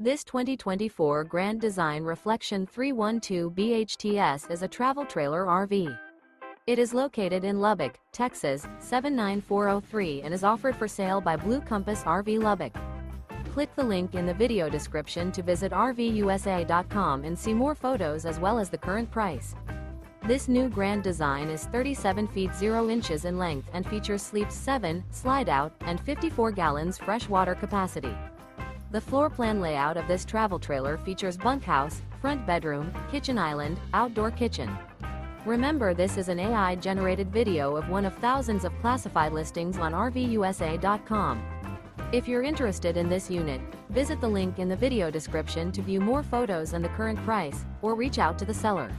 This 2024 Grand Design Reflection 312 BHTS is a travel trailer RV. It is located in Lubbock, Texas, 79403 and is offered for sale by Blue Compass RV Lubbock. Click the link in the video description to visit RVUSA.com and see more photos as well as the current price. This new Grand Design is 37 feet 0 inches in length and features sleeps 7, slide-out, and 54 gallons fresh water capacity. The floor plan layout of this travel trailer features bunkhouse, front bedroom, kitchen island, outdoor kitchen. Remember, this is an AI-generated video of one of thousands of classified listings on RVUSA.com. If you're interested in this unit, visit the link in the video description to view more photos and the current price, or reach out to the seller.